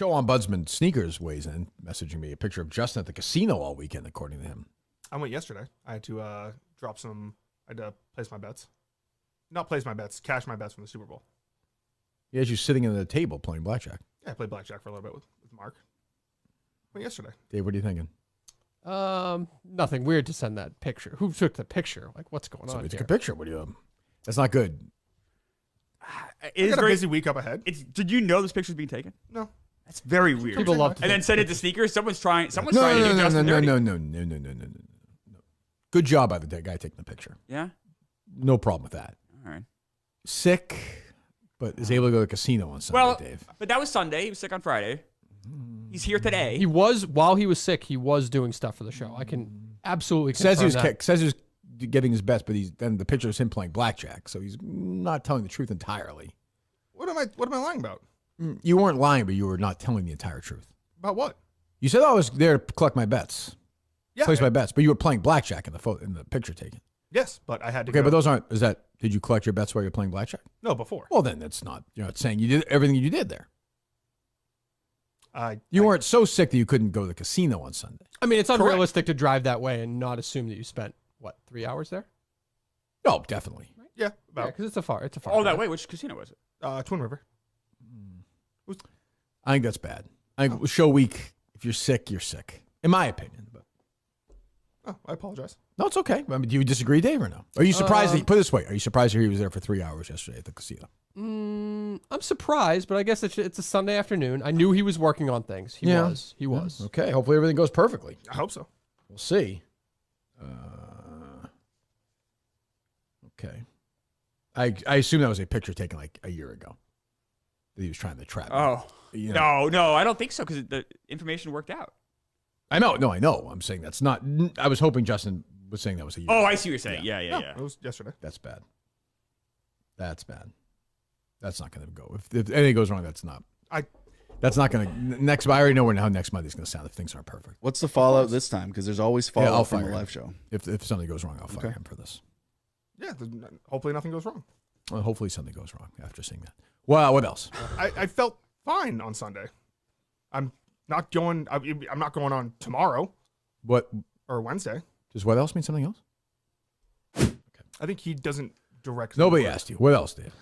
Show Ombudsman Sneakers weighs in, messaging me a picture of Justin at the casino all weekend, according to him. I went yesterday. I had to drop some. I had to place my bets. Not place my bets, cash my bets from the Super Bowl. He has you sitting at the table playing blackjack. Yeah, I played blackjack for a little bit with Mark. Went yesterday. Dave, what are you thinking? Nothing weird to send that picture. Who took the picture? Like, what's going on Somebody here? took a picture. What do you? That's not good. I got a busy week up ahead. Did you know this picture was being taken? No. That's very weird. People love to and then send it to Sneakers. Someone's trying to do No. Justin dirty. No. Good job by the guy taking the picture. Yeah? No problem with that. All right. Sick, but is able to go to the casino on Sunday, Dave. But that was Sunday. He was sick on Friday. He's here today. He was, while he was sick, he was doing stuff for the show. I can absolutely confirm Says he was getting his best, but then the picture is him playing blackjack, so he's not telling the truth entirely. What am I lying about? You weren't lying, but you were not telling the entire truth. About what? You said I was there to collect my bets. Yeah. Place my bets, but you were playing blackjack in the picture taken. Yes, but I had to Okay, go. but those aren't, did you collect your bets while you're playing blackjack? No, before. Well, then that's not, you're not saying you did everything you did there. You weren't so sick that you couldn't go to the casino on Sunday. I mean, it's unrealistic to drive that way and not assume that you spent, 3 hours there? Oh, definitely. Yeah, about. Because it's a far Oh, that way. Which casino was it? Twin River. I think that's bad. I think show week, if you're sick, you're sick. In my opinion. But Oh, I apologize. no, it's okay. I mean, do you disagree, Dave, or no? Are you surprised put it this way, are you surprised he was there for 3 hours yesterday at the casino? I'm surprised, but I guess it's a Sunday afternoon. I knew he was working on things. He was. Okay, hopefully everything goes perfectly. I hope so. We'll see. Okay. I assume that was a picture taken like a year ago that he was trying to trap me. Oh. You know? No, I don't think so because the information worked out. I know. No, I know. I'm saying that's not. I was hoping Justin was saying that was a year. Oh, I see what you're saying. Yeah. No, it was yesterday. That's bad. That's bad. That's not going to go. If anything goes wrong, that's not. That's not going to. Next, I already know how next Monday's going to sound if things aren't perfect. What's the fallout this time? Because there's always fallout from fire the him. live show. If something goes wrong, I'll fire him for this. Yeah, hopefully nothing goes wrong. Well, hopefully something goes wrong after seeing that. Well, what else? I felt fine on Sunday. I'm not going on tomorrow. What? Or Wednesday. Does what else mean something else? I think he doesn't direct. Nobody asked you. What else, Dave?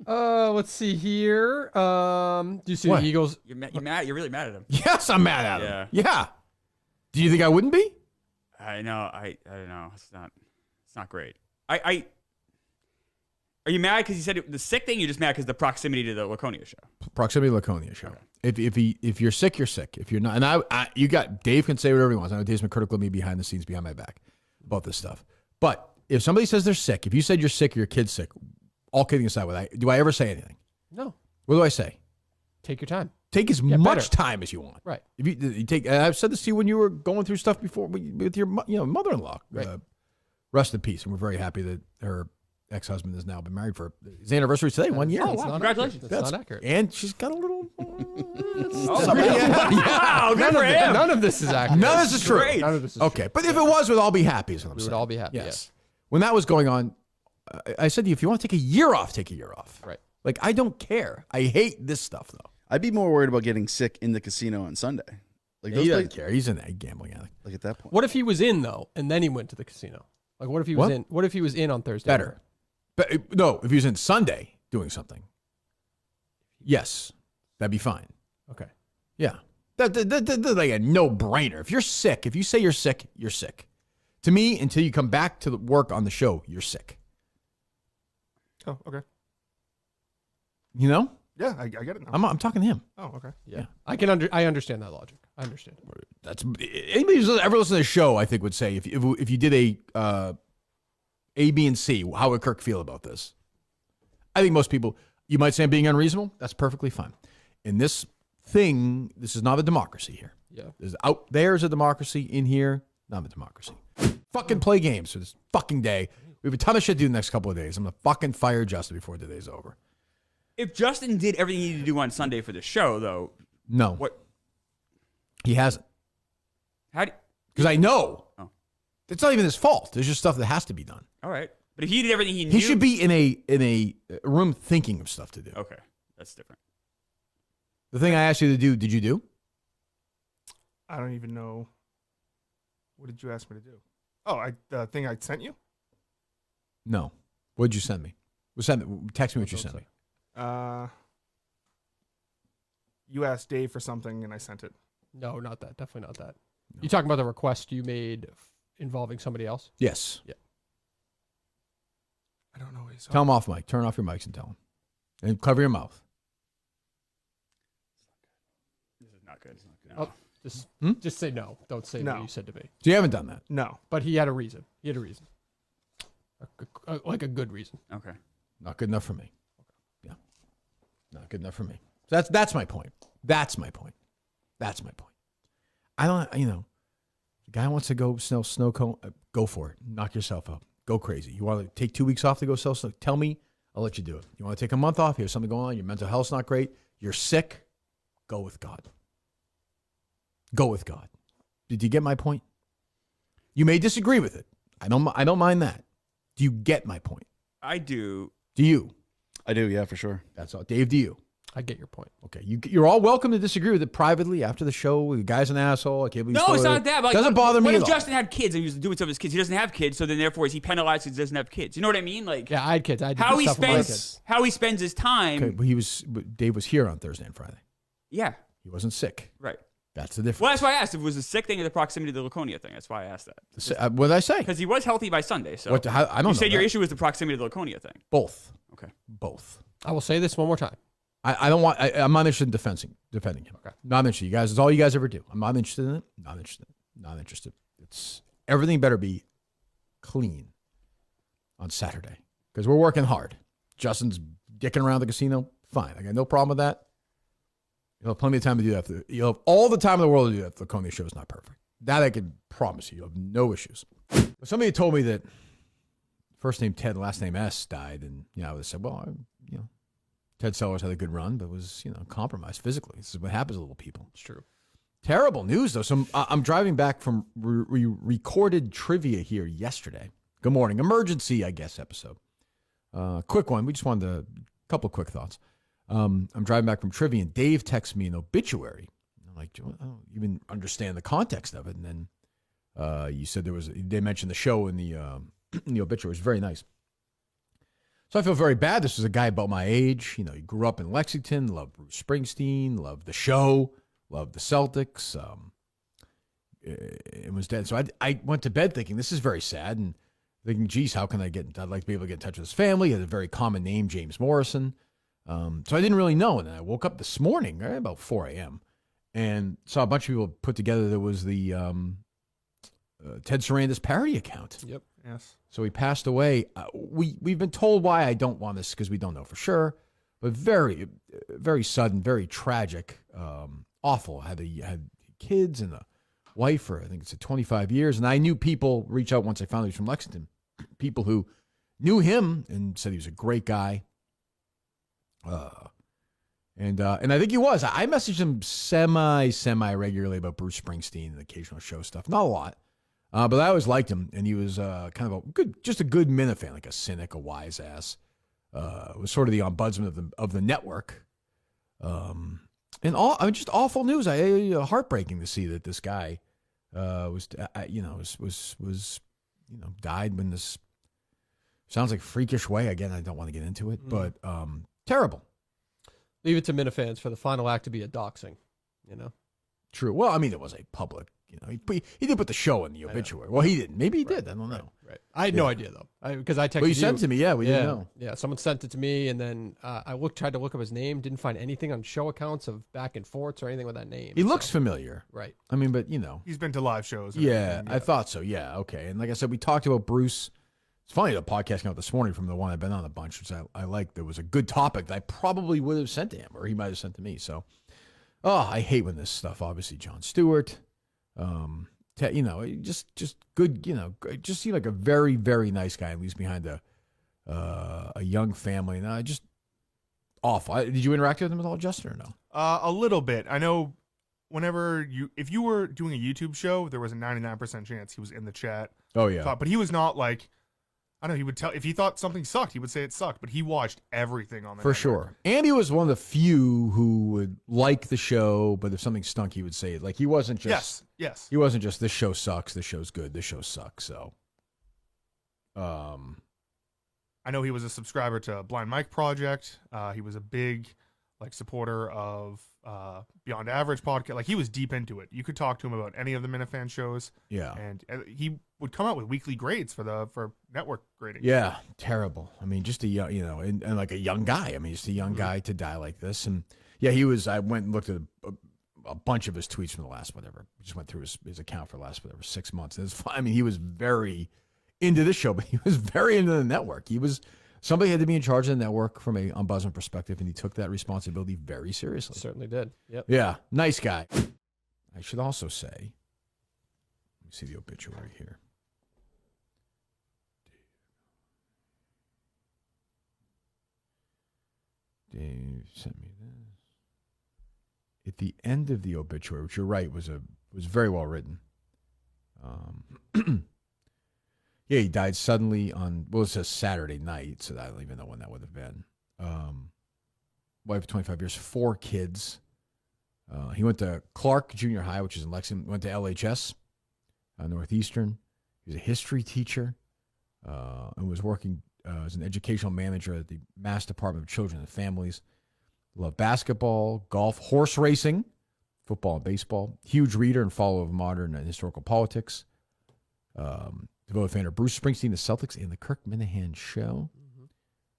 Let's see here. Do you see the Eagles? You're mad. You're really mad at him. Yes, I'm mad at him. Yeah. Do you think I wouldn't be? I know. I don't know. It's not great. Are you mad because he said the sick thing? You're just mad because the proximity to the Laconia show. Proximity to Laconia show. Okay. If you're sick, you're sick. If you're not, and you got Dave can say whatever he wants. I know Dave's been critical of me behind the scenes, behind my back about this stuff. But if somebody says they're sick, if you said you're sick or your kid's sick, all kidding aside, do I ever say anything? No. What do I say? Take your time. Take as much time as you want. Right. If you take, I've said this to you when you were going through stuff before with your mother-in-law. Right. Rest in peace, and we're very happy that her ex-husband has now been married for his anniversary today, 1 year. Oh, wow. Congratulations. That's not accurate. And she's got a little. Wow, good for him. None of this is accurate. None of this is true. Great. None of this is Okay, but if it was, we'd all be happy. Is what I'm We saying. would all be happy. Yes. When that was going on, I said to you, if you want to take a year off, take a year off. Right. Like, I don't care. I hate this stuff, though. I'd be more worried about getting sick in the casino on Sunday. Like He doesn't care. He's a gambling addict. Like at that point. What if he was in though, and then he went to the casino? Like, what if he was in? What if he was in on Thursday? Better. But no, if he was in Sunday doing something, yes, that'd be fine. Okay. Yeah. That's like a no-brainer. If you're sick, if you say you're sick, you're sick. To me, until you come back to work on the show, you're sick. Oh, okay. You know? Yeah, I get it now. I'm talking to him. Oh, okay. Yeah. I understand that logic. I understand. That's anybody who's ever listened to the show, I think, would say if you did A, B, and C, how would Kirk feel about this? I think most people, you might say I'm being unreasonable. That's perfectly fine. In this thing, this is not a democracy here. Yeah. There's a democracy. In here, not a democracy. Fucking play games for this fucking day. We have a ton of shit to do the next couple of days. I'm going to fucking fire Justin before the day's over. If Justin did everything he needed to do on Sunday for the show, though, No. what? He hasn't. How do? Because I know. Oh. It's not even his fault. There's just stuff that has to be done. All right, but if he did everything he knew, He should be in a room thinking of stuff to do. Okay, that's different. The thing I asked you to do, did you do? I don't even know. What did you ask me to do? Oh, the thing I sent you? No. What did you send me? Text me what you sent me. You asked Dave for something and I sent it. No, not that. Definitely not that. No. You talking about the request you made involving somebody else? Yes. Yeah. I don't know what he's Tell him off mic. Turn off your mics and tell him. And cover your mouth. This is not good. No. Just say no. Don't say No. what you said to me. So you haven't done that? No. But he had a reason. Like a good reason. Okay. Not good enough for me. Yeah. Not good enough for me. So that's my point. That's my point. I don't, the guy wants to go snow cone, go for it. Knock yourself out. Go crazy. You want to take 2 weeks off to go sell snow? Tell me. I'll let you do it. You want to take a month off? Here's something going on. Your mental health's not great. You're sick. Go with God. Go with God. Did you get my point? You may disagree with it. I don't mind that. Do you get my point? I do. Do you? I do, yeah, for sure. That's all. Dave, do you? I get your point. Okay. You're all welcome to disagree with it privately after the show. The guy's an asshole. I can't believe No, it's not that. But doesn't bother me What at if all. Justin had kids and he was doing stuff with his kids? He doesn't have kids, so then therefore is he penalized because he doesn't have kids? You know what I mean? Like, Yeah, I had kids. I had to how do he stuff with my spends kids. how he spends his time. Okay, but Dave was here on Thursday and Friday. Yeah, He wasn't sick. right. That's the difference. Well, that's why I asked if it was a sick thing or the proximity to the Laconia thing. That's why I asked that. What did I say? Because he was healthy by Sunday. So I don't know. you said your that. issue was the proximity to the Laconia thing. Both. Okay. Both. I will say this one more time. I don't want. I'm not interested in defending him. Okay. Not interested. You guys. It's all you guys ever do. I'm not interested in it. Not interested. Not interested. It's everything better be clean on Saturday because we're working hard. Justin's dicking around the casino. Fine. I got no problem with that. You'll have plenty of time to do that. You'll have all the time in the world to do that. The Laconia show is not perfect. That I can promise you. You'll have no issues. Somebody told me that first name Ted, last name S died, and I would have said, well, Ted Sellers had a good run, but was compromised physically. This is what happens to little people. It's true. Terrible news though. So I'm driving back from we recorded trivia here yesterday. Good morning, emergency, I guess episode. Quick one. We just wanted a couple quick thoughts. I'm driving back from trivia, and Dave texts me an obituary. I'm like, I don't even understand the context of it. And then you said they mentioned the show in the obituary. It was very nice. So I feel very bad. This was a guy about my age. He grew up in Lexington, loved Bruce Springsteen, loved the show, loved the Celtics. It was dead. So I went to bed thinking, this is very sad, and thinking, geez, how can I'd like to be able to get in touch with his family. He had a very common name, James Morrison. So I didn't really know. And then I woke up this morning, right about 4 a.m., and saw a bunch of people put together there was the Ted Sarandis parody account. Yep. Yes. So he passed away. We've been told why. I don't want this because we don't know for sure, but very, very sudden, very tragic, awful. Had kids and a wife for I think it's 25 years, and I knew people reach out once I found out he was from Lexington. People who knew him and said he was a great guy. And I think he was. I messaged him semi regularly about Bruce Springsteen and occasional show stuff. Not a lot. But I always liked him, and he was kind of just a good Minifan, like a cynic, a wise ass. Was sort of the ombudsman of the network. Just awful news. Heartbreaking to see that this guy died when this sounds like freakish way. Again, I don't want to get into it, but terrible. Leave it to Minifans for the final act to be a doxing. True. Well, I mean, it was a public. He did put the show in the obituary. Well, he didn't. Maybe he did. I don't know. Right. I had no idea though, because I texted Well, you sent it to me. Yeah, we didn't know. Yeah, someone sent it to me, and then I tried to look up his name, didn't find anything on show accounts of back and forths or anything with that name. He looks familiar. Right. I mean, but He's been to live shows. and Yeah, everything, I thought so. Yeah, okay. And like I said, we talked about Bruce. It's funny, the podcast came out this morning from the one I've been on a bunch, which I like. There was a good topic that I probably would have sent to him, or he might have sent to me. So, I hate when this stuff. Obviously, Jon Stewart. Just good. Just seemed like a very, very nice guy. And leaves behind a young family. And just awful. Did you interact with him at all, Justin, or no? A little bit. I know. If you were doing a YouTube show, there was a 99% chance he was in the chat. Oh yeah. But he was not like I know he would tell if he thought something sucked, he would say it sucked, but he watched everything on the For network. sure. And he was one of the few who would like the show, but if something stunk, he would say it. Like he wasn't just Yes. he wasn't just this show sucks, this show's good, this show sucks. So I know he was a subscriber to Blind Mike Project. He was a big supporter of Beyond Average podcast. Like he was deep into it. You could talk to him about any of the Minifan shows. yeah. And he would come out with weekly grades for network grading. Yeah, terrible. I mean, just a young, and like a young guy. I mean, just a young guy to die like this. And yeah, he was. I went and looked at a bunch of his tweets from the last whatever. Just went through his account for the last 6 months. And it's fine. I mean, he was very into this show, but he was very into the network. Somebody had to be in charge of the network from a ombudsman perspective, and he took that responsibility very seriously. Certainly did. Yep. Yeah, nice guy. I should also say, let me see the obituary here. Dave sent me this. At the end of the obituary, which you're right, was very well written. Yeah, he died suddenly on, it says Saturday night, so I don't even know when that would have been. Wife of 25 years, 4 kids. He went to Clark Junior High, which is in Lexington, went to LHS, Northeastern. He was a history teacher and was working as an educational manager at the Mass Department of Children and Families. Loved basketball, golf, horse racing, football and baseball. Huge reader and follower of modern and historical politics. Devoted fan of Bruce Springsteen, the Celtics, and the Kirk Minahan Show.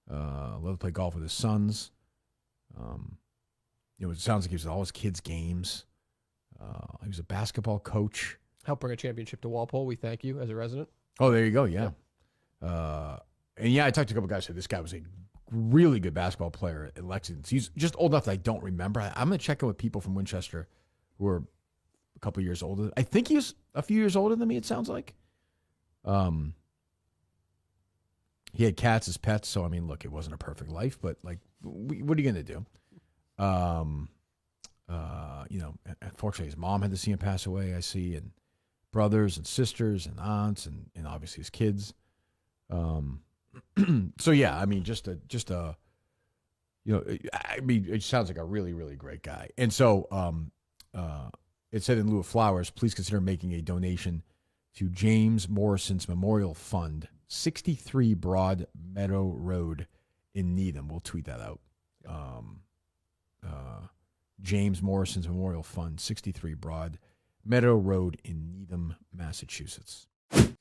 Loved to play golf with his sons. It sounds like he was at all his kids' games. He was a basketball coach. Help bring a championship to Walpole. We thank you as a resident. Oh, there you go. Yeah. And yeah, I talked to a couple guys who said this guy was a really good basketball player at Lexington. He's just old enough that I don't remember. I'm going to check in with people from Winchester who are a couple years older. I think he was a few years older than me, it sounds like. He had cats as pets, so I mean, look, it wasn't a perfect life, but like, what are you going to do? Unfortunately, his mom had to see him pass away, I see, and brothers and sisters and aunts and obviously his kids. So yeah, I mean, it sounds like a really, really great guy. And so, it said in lieu of flowers, please consider making a donation to James Morrison's Memorial Fund, 63 Broad Meadow Road in Needham. We'll tweet that out. James Morrison's Memorial Fund, 63 Broad Meadow Road in Needham, Massachusetts.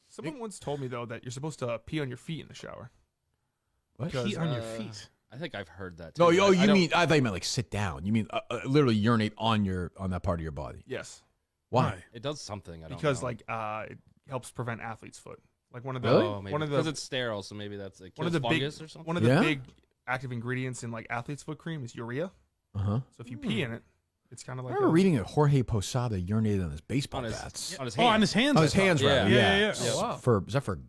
Someone once told me though that you're supposed to pee on your feet in the shower. What? Because, Pee on your feet. I think I've heard that. Too. No, I thought you meant like sit down. You mean literally urinate on that part of your body. Yes, Why? It does something. I don't because know. it helps prevent athlete's foot. Like one of the Really? Oh, maybe. one of Because the it's sterile, so maybe that's like one of the big fungus or something. one of the Yeah? big active ingredients in like athlete's foot cream is urea. Uh-huh. So if you pee in it, it's kind of I like remember reading that Jorge Posada urinated on his baseball on his bats. on his Oh, hand. on his hands. On his I thought. hands, rather. Yeah. Yeah. Oh, wow. Is that for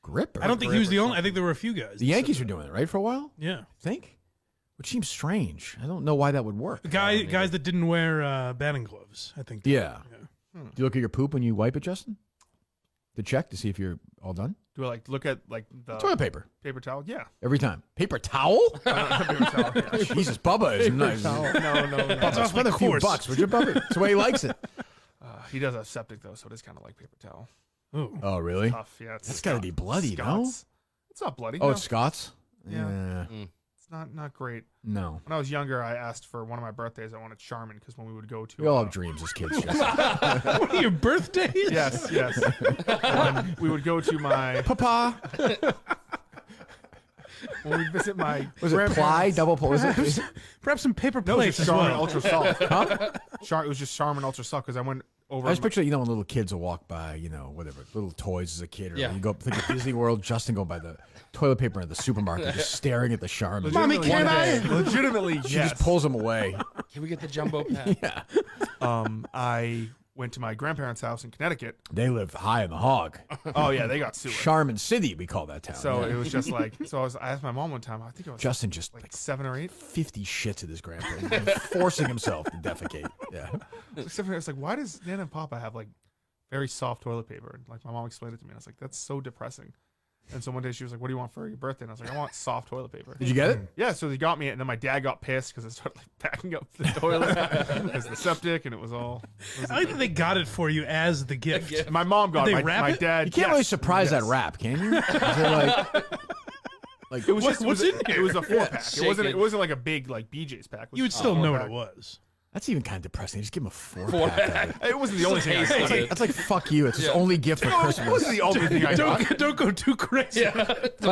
grip? Or I don't think he was the only. I think there were a few guys. The Yankees were doing it, right, for a while? Yeah. I think? Which seems strange. I don't know why that would work. The guys that didn't wear batting gloves, I think. Yeah. Yeah. Do you look at your poop when you wipe it, Justin? To check to see if you're all done? do I like look at like the Toilet paper. paper towel? Yeah. Every time. Paper towel? Paper towel. Yeah. Jesus, Bubba is nice. No. Bubba, off spend my a few course. bucks, would you, Bubba? That's the way he likes it. He does have septic though, so it is kind of like paper towel. Ooh. Oh, really? Tough. Yeah. It's That's got to be bloody, no? Scott's. It's not bloody. Oh, no. it's Scott's? Yeah. It's not great. No. When I was younger, I asked for one of my birthdays. I wanted Charmin because when we would go to We all have dreams as kids, Justin. What are your birthdays? yes. When we would go to my Papa. when we visit my Was it ply? grandparents- Double ply? Was it? Perhaps some paper No, it was plates just as Charmin well. Ultra Soft. It was just Charmin Ultra Soft because I went over. I just my- picture, when little kids will walk by, whatever, little toys as a kid. Or Yeah. you go think of Disney World, Justin going by the toilet paper in the supermarket, just staring at the Charmin. Mommy, can I? Legitimately, She yes. just pulls them away. Can we get the jumbo pack? Yeah. I went to my grandparents' house in Connecticut. They live high in the hog. Oh yeah, they got sewer. Charmin City, we call that town. So Yeah. it was just like, I asked my mom one time. I think it was Justin just like 7 or 8. 50 shits at his grandparents, forcing himself to defecate. Yeah. 7 or 8. It's like, why does Nana and Papa have like very soft toilet paper? And like my mom explained it to me. And I was like, that's so depressing. And so one day she was like, "What do you want for your birthday?" And I was like, "I want soft toilet paper." Did you get it? Yeah, so they got me it, and then my dad got pissed because I started like backing up the toilet as the septic, and it was all. I like that they got it for you as the gift. My mom got Did it. they My, wrap my it? dad. You can't really yes, surprise yes. that wrap, can you? Is it like It was just, What's in here? It was a 4-pack. It wasn't. Shaken. It wasn't like a big like BJ's pack. It was You would just a still know what 4-pack. it was. that's even kind of depressing. Just give him a 4-pack. of it. It wasn't the only thing. I taste got. of it. That's like fuck you. It's his only gift for It Christmas. wasn't the only thing I got. Don't go too crazy. By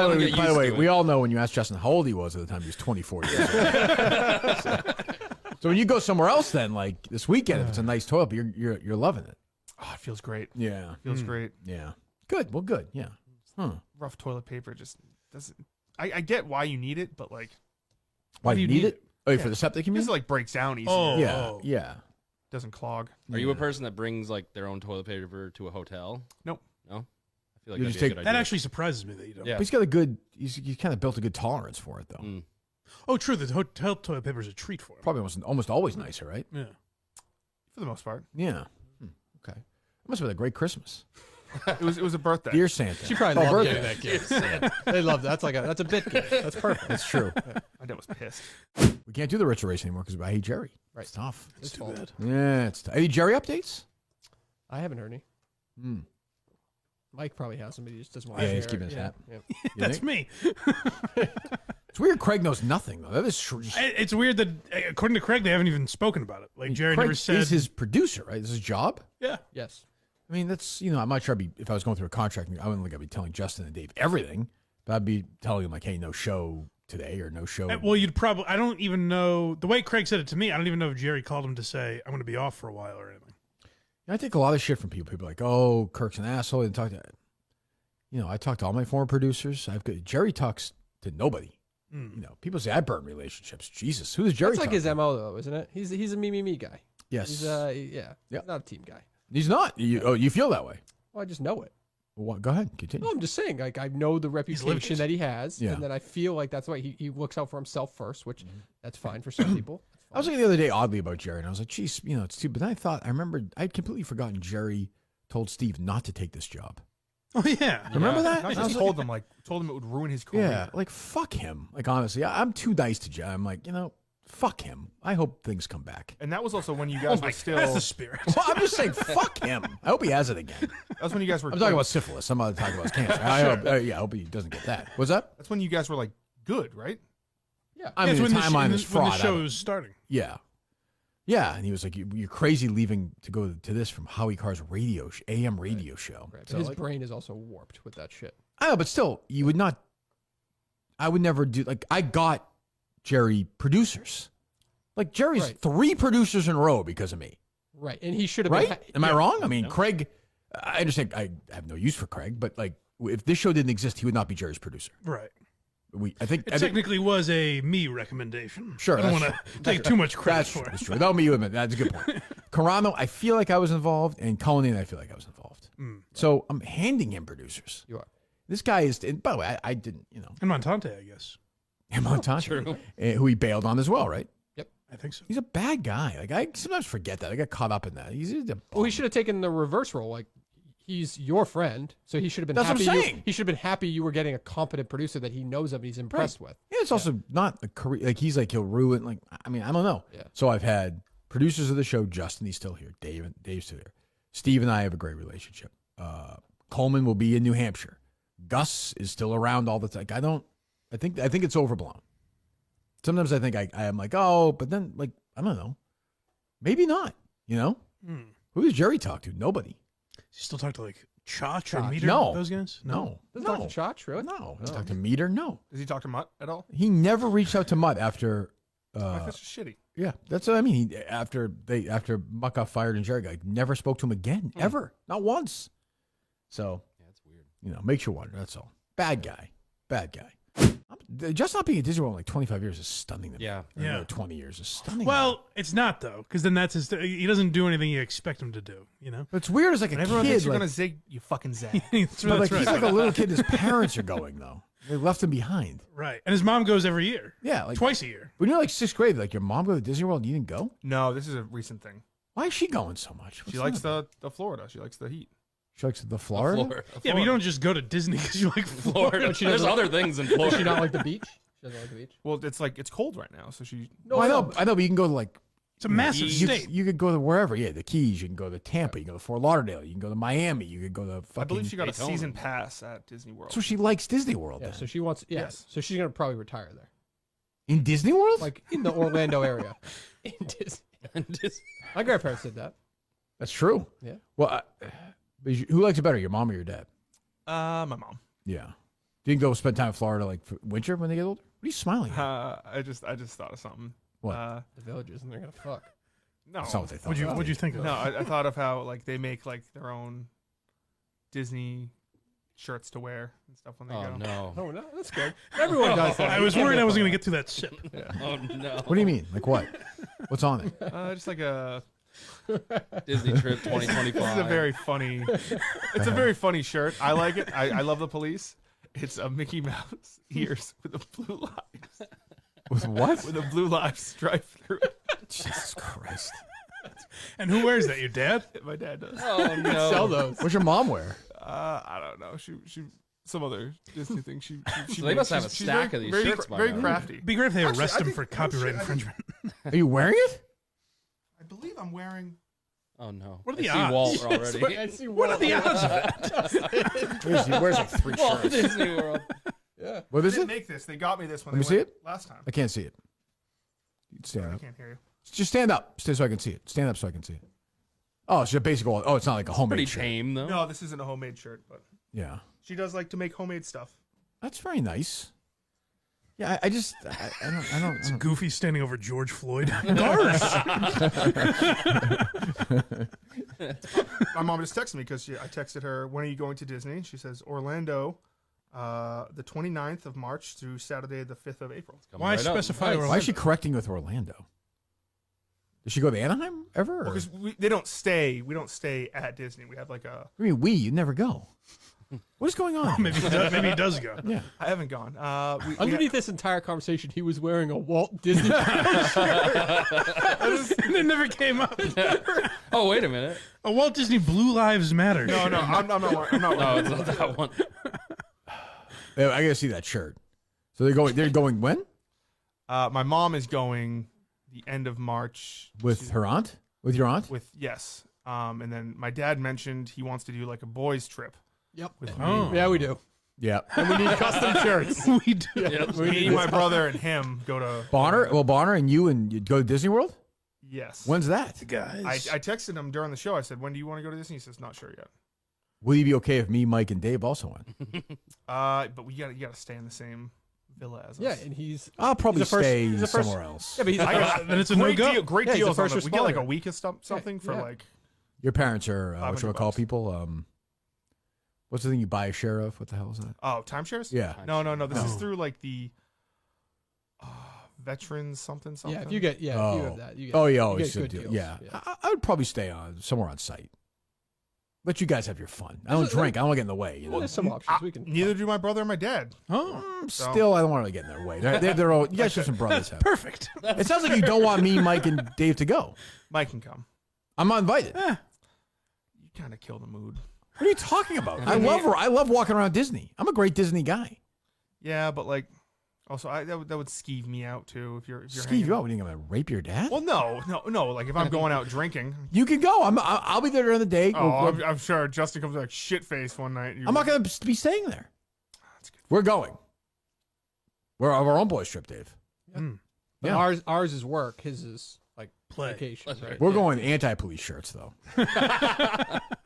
the way, we all know when you ask Justin how old he was at the time, he was 24 years old. So when you go somewhere else, then like this weekend, if it's a nice toilet, you're loving it. Oh, it feels great. Yeah, Feels great. yeah. Good. Well, good. Yeah. Huh. Rough toilet paper just doesn't. I get why you need it, but like Why do you you need need it? Oh, Yeah. for the septic, you mean? this like breaks down easier. Oh. Yeah. Yeah. Doesn't clog. Are you a person that brings like their own toilet paper to a hotel? Nope. No. I feel like You that'd just be a take- good That idea. actually surprises me that you don't. Yeah. But he's got a good. He's kind of built a good tolerance for it, though. Mm. Oh, true. The hotel toilet paper is a treat for him. Probably almost always nicer, right? Yeah. For the most part, Yeah. Okay. It must have been a great Christmas. it was a birthday. Dear Santa. She probably Oh, loved birthday. getting that gift. They love that. That's a bit gift. That's perfect. That's true. My dad was pissed. We can't do the Rich Race anymore because I hate Jerry. Right. It's tough. It's Too fault. bad. Yeah, it's tough. Any Jerry updates? I haven't heard any. Hmm. Mike probably has some, but he just doesn't want Yeah, to he's share keeping it. his Yeah, hat. yeah. You That's think? me. It's weird. Craig knows nothing though. That is true. It's weird that, according to Craig, they haven't even spoken about it. Like, Jerry Craig never said. is his producer, right? This is his job. Yeah. Yes. I mean, that's I'm not sure. If I was going through a contract, I wouldn't think I'd be telling Justin and Dave everything, but I'd be telling him like, hey, no show today or no show. Well, you'd probably. I don't even know. The way Craig said it to me, I don't even know if Jerry called him to say, I'm going to be off for a while or anything. I take a lot of shit from people. People are like, oh, Kirk's an asshole. And talk to, I talk to all my former producers. Jerry talks to nobody. People say I burn relationships. Jesus, who does Jerry? That's like talk his to? MO, though, isn't it? He's a me guy. Yes. He's Yep. he's not a team guy. He's not. You feel that way? Well, I just know it. Well, go ahead. Continue. No, I'm just saying, like, I know the lived reputation it. that he has, Yeah. and then I feel like that's why he looks out for himself first, which that's fine for some people. I was thinking the other day oddly about Jerry, and I was like, geez, it's too. But then I remembered I'd completely forgotten Jerry told Steve not to take this job. Oh, yeah. Remember that? Not And I was just told them it would ruin his career. Yeah, like fuck him. Like honestly, I'm too nice to Jerry. I'm like, fuck him. I hope things come back. And that was also when you guys were still. That's the spirit. Well, I'm just saying, fuck him. I hope he has it again. That was when you guys were. I'm talking about syphilis. I'm not talking about cancer. I hope he doesn't get that. What's that? That's when you guys were like good, right? Yeah. I mean, It's the when timeline is when fraud. the I show don't- was starting. Yeah. Yeah, and he was like, "You're crazy leaving to go to this from Howie Carr's AM radio show." Right. But So, his like, brain is also warped with that shit. I know, but still, you would not. I would never do like I got Jerry producers, like Jerry's Right. 3 producers in a row because of me. Right. And he should have Right? been. Am I Yeah. wrong? I mean, Craig. I understand. I have no use for Craig, but like, if this show didn't exist, he would not be Jerry's producer. Right. I think It technically was a me recommendation. Sure, I don't that's want to take too much credit That's for true. it. That's true. That'll be you admit. That's a good point. Carano, I feel like I was involved, and Conan, I feel like I was involved. So I'm handing him producers. You are. This guy is. And by the way, I didn't. And Montante, I guess. And Montante, who he bailed on as well, right? I think so. He's a bad guy. Like I sometimes forget that. I get caught up in that. He's a Well, he should have taken the reverse role. Like, he's your friend, so he should have been That's what happy. I'm saying. He should have been happy you were getting a competent producer that he knows of and he's impressed with. Yeah, it's also not the career. Like he's like he'll ruin. Like I mean, I don't know. Yeah. So I've had producers of the show. Justin, he's still here. Dave's still here. Steve and I have a great relationship. Coleman will be in New Hampshire. Gus is still around all the time. I think it's overblown. Sometimes I think I am like, oh, but then like I don't know, maybe not. Who does Jerry talk to? Nobody. You still talk to like Chach or Chach. Meter? No. Those guys? No. Doesn't No. Dr. Chach, really? No. Does he talk to Meter? No. Does he talk to Mutt at all? He never reaced out to Mutt after. Like, that's just shitty. Yeah, that's what I mean. After Mutt got fired and Jerry never spoke to him again, ever, not once. So Yeah, that's weird. makes you wonder. That's all. Bad guy. Just not being at Disney World in like 25 years is stunning to me. Yeah. Or Yeah. 20 years is stunning. Well, it's not, though, because then that's his. He doesn't do anything you expect him to do, but it's weird as like a When everyone kid. thinks you're Like, gonna zig, you fucking zag. That's but like right. he's like a little kid. His parents are going though. They left him behind. Right. And his mom goes every year. Yeah, like Twice a year. when you're like 6th grade, like your mom go to Disney World, and you didn't go. No, this is a recent thing. Why is she going so much? She What's likes that about? the Florida. She likes the heat. She likes the Florida. Yeah, but you don't just go to Disney because you like Florida. There's other things in Does Florida. she not like the beach? She doesn't like the beach. Well, it's cold right now, so she. No, I know, but you can go to like. It's a massive You, state. you could go to wherever. Yeah, the Keys. You can go to Tampa. You can go to Fort Lauderdale. You can go to Miami. You could go to fucking. I believe she got a Daytona. season pass at Disney World. So she likes Disney World. Yeah, then. so she wants. Yeah, Yes. so she's gonna probably retire there, In Disney World? like in the Orlando area. In Disney. My grandparents did that. That's true. Yeah. Well, but who likes it better, your mom or your dad? My mom. Yeah. Do you go spend time in Florida like for winter when they get older? What are you smiling at? I just thought of something. What? The villages, and they're gonna fuck. No, That's not what they thought. What'd you think of? no. I thought of how like they make like their own Disney shirts to wear and stuff when they Oh go. no. Oh no, that's good. Everyone does that. I was worried I wasn't going to get through that sip. Oh no. What do you mean? Like what? What's on it? Just like a. Disney trip 2025. This is a very funny. It's a very funny shirt. I like it. I love the police. It's a Mickey Mouse ears with a blue line. With what? With a blue line stripe through it. Jesus Christ. And who wears that? Your dad? My dad does. Oh no. Sell those. What's your mom wear? I don't know. She some other Disney thing. She So they must have a she's stack very, of these very, shirts by very now. crafty. Be great if they Actually, arrest I him think- for oh, copyright shit, I think- infringement. Are you wearing it? I believe I'm wearing. Oh no. What are the I see odds? Walt already. I see What are the odds of that? He wears like 3 Walt shirts. Disney World. Yeah. What They is didn't it? make this. They got me this when Let they me went see last time. I can't see it. Stand I up. can't hear you. Just stand up. Stand so I can see it. Stand up so I can see it. Oh, it's just a basic. Oh, it's not like a homemade Pretty shirt. tame though. No, this isn't a homemade shirt, but Yeah. she does like to make homemade stuff. That's very nice. Yeah, I don't. It's Goofy standing over George Floyd. Garsh! My mom just texted me because I texted her, when are you going to Disney? She says, Orlando, the 29th of March through Saturday, the 5th of April. Coming Why right up. specify Nice. Orlando? Why is she correcting with Orlando? Does she go to Anaheim ever? or- Because they don't stay. We don't stay at Disney. We have like a. I mean, you never go. What is going on? Maybe he does go. Yeah. I haven't gone. We Underneath this entire conversation, he was wearing a Walt Disney shirt. And it never came up. Oh wait a minute. A Walt Disney Blue Lives Matter. No, I'm not. I'm not. No, it's not that one. Yeah, I gotta see that shirt. So they're going. They're going when? My mom is going the end of March With her aunt? With your aunt? with yes. And then my dad mentioned he wants to do like a boys trip Yep. with me. Oh. Yeah, we do. Yeah. And we need custom shirts. We do. Me, my brother, and him go to Bonner? Well, Bonner and you go to Disney World? Yes. When's that? Guys. I texted him during the show. I said, "When do you want to go to Disney?" He says, "Not sure yet." Will you be okay if me, Mike, and Dave also went? But you gotta stay in the same villa as us. Yeah, and he's. I'll probably He's the first- stay he's the first- somewhere else. Yeah, but he's. I got, Then it's a great no-go. deal. Great Yeah, he's the deals on first it. We get like a responder. week or something for yeah. like. Your parents are, what should I call $500. people? What's the thing you buy a share of? What the hell is that? Oh, timeshares? Yeah. No. This is Oh. through like the veterans something. Yeah, if you get. Yeah, if you have that. You get, Oh, yeah, you always get good do. deals. Yeah. I would probably stay somewhere on site. Let you guys have your fun. I don't drink. I don't want to get in the way. You know? There's some options. We can. Neither do my brother or my dad. Oh, Still, I don't want to get in their way. They're all, you guys are some brothers. Have. perfect. It sounds like you don't want me, Mike, and Dave to go. Mike can come. I'm not invited. You kind of kill the mood. What are you talking about? I love walking around Disney. I'm a great Disney guy. Yeah, but like, also that would skeeve me out too if you're. Skeeve hanging you out. out. What, are you going to rape your dad? Well, no. Like if I'm going out drinking. You can go. I'll be there during the day. I'm sure Justin comes like shit faced one night. I'm not going to be staying there. We're going. We're on our own boys trip, Dave. But Yeah. ours is work. His is like Play. vacation. That's right? right. We're going anti-police shirts though.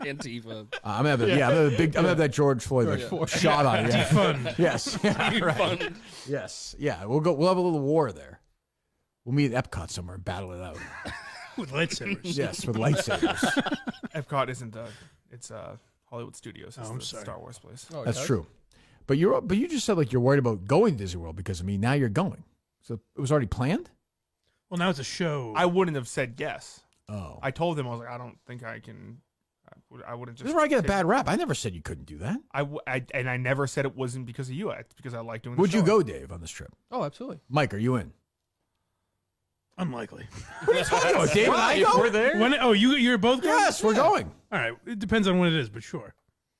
Antifa. I'm gonna have I'm gonna have that George Floyd shot on it. Yeah. Defund. Yes. Yeah, right. Yes. Yeah. We'll have a little war there. We'll meet at Epcot somewhere and battle it out. With lightsabers. Yes, with lightsabers. Epcot isn't it's Hollywood Studios. It's I'm the sorry. Star Wars place. Oh, That's okay. true. But you just said like you're worried about going to Disney World because now you're going. So it was already planned? Well, now it's a show. I wouldn't have said yes. Oh. I told him I was like, I don't think I can. I wouldn't just. This is where I get a take- bad rap. I never said you couldn't do that. And I never said it wasn't because of you. It's because I like doing. Would the you show. go, Dave, on this trip? Oh, absolutely. Mike, are you in? Unlikely. What are you talking about, Dave? And I If go? we're there. You're both going? Yes, we're going. All right. It depends on when it is, but sure.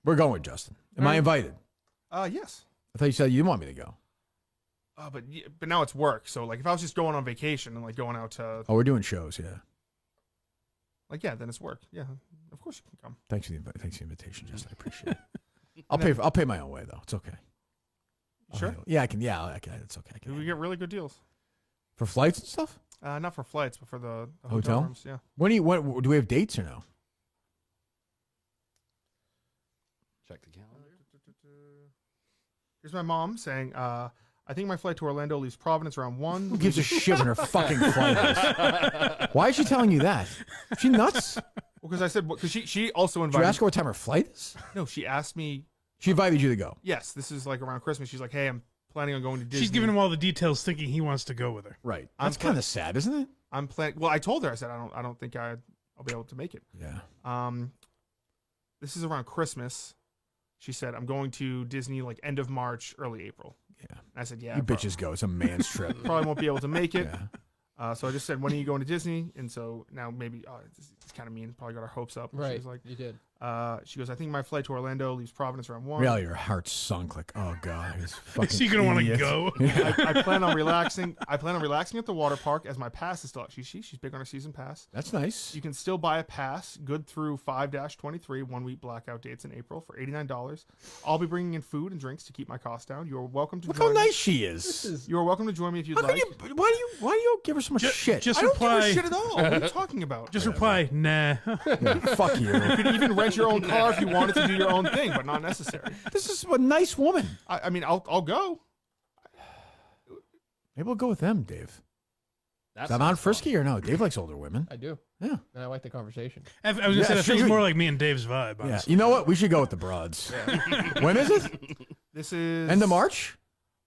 We're going, Justin. Am I invited? Yes. I thought you said you didn't want me to go. But now it's work. So like if I was just going on vacation and like going out to Oh, we're doing shows, yeah. then it's work. Yeah, of course you can come. Thanks for the invitation, Justin. I appreciate it. I'll pay my own way though. It's okay. Sure. Yeah, I can. Yeah, I can. It's okay. I can. We get really good deals. For flights and stuff. Not for flights, but for the Hotel rooms. Yeah. When do we have dates or no? Check the calendar. Here's my mom saying, I think my flight to Orlando leaves Providence around 1. Who gives a shit when her fucking flight is? Why is she telling you that? Is she nuts? Well, because I said, because she also Did invited. you ask her what time her flight is? No, she asked me. She invited you to go. Yes, this is like around Christmas. She's like, hey, I'm planning on going to Disney. She's giving him all the details, thinking he wants to go with her. Right. That's kind of sad, isn't it? I'm planning. Well, I told her. I said, I don't think I'll be able to make it. Yeah. This is around Christmas. She said, I'm going to Disney like end of March, early April. Yeah. And I said, yeah. You bitches go. It's a man's trip. Probably won't be able to make it. Yeah. So I just said, when are you going to Disney? And so now maybe it's kind of mean. Probably got our hopes up. And Right. She was like, You did. she goes, I think my flight to Orlando leaves Providence around 1. Really, your heart sunk. Like, oh god, this fucking Is he gonna want to idiot. go? I plan on relaxing. I plan on relaxing at the water park as my pass is still. She's big on her season pass. That's nice. You can still buy a pass, good through 5-23 1-week blackout dates in April for $89. I'll be bringing in food and drinks to keep my costs down. You are welcome to Look join how me. nice she is. You are welcome to join me if you'd How can like. you? Why do you give her so much shit? Just I don't give reply. a shit at all. What are you talking about? Just reply, nah. Yeah, fuck you. You could even rent your own car if you wanted to do your own thing, but not necessary. This is a nice woman. I mean, I'll go. Maybe we'll go with them, Dave. That's Is that on Frisky or no? Dave likes older women. I do. Yeah. And I like the conversation. I was gonna say that sure feels you- more like me and Dave's vibe. Yeah. Honestly. You know what? We should go with the broads. When is it? This is End of March?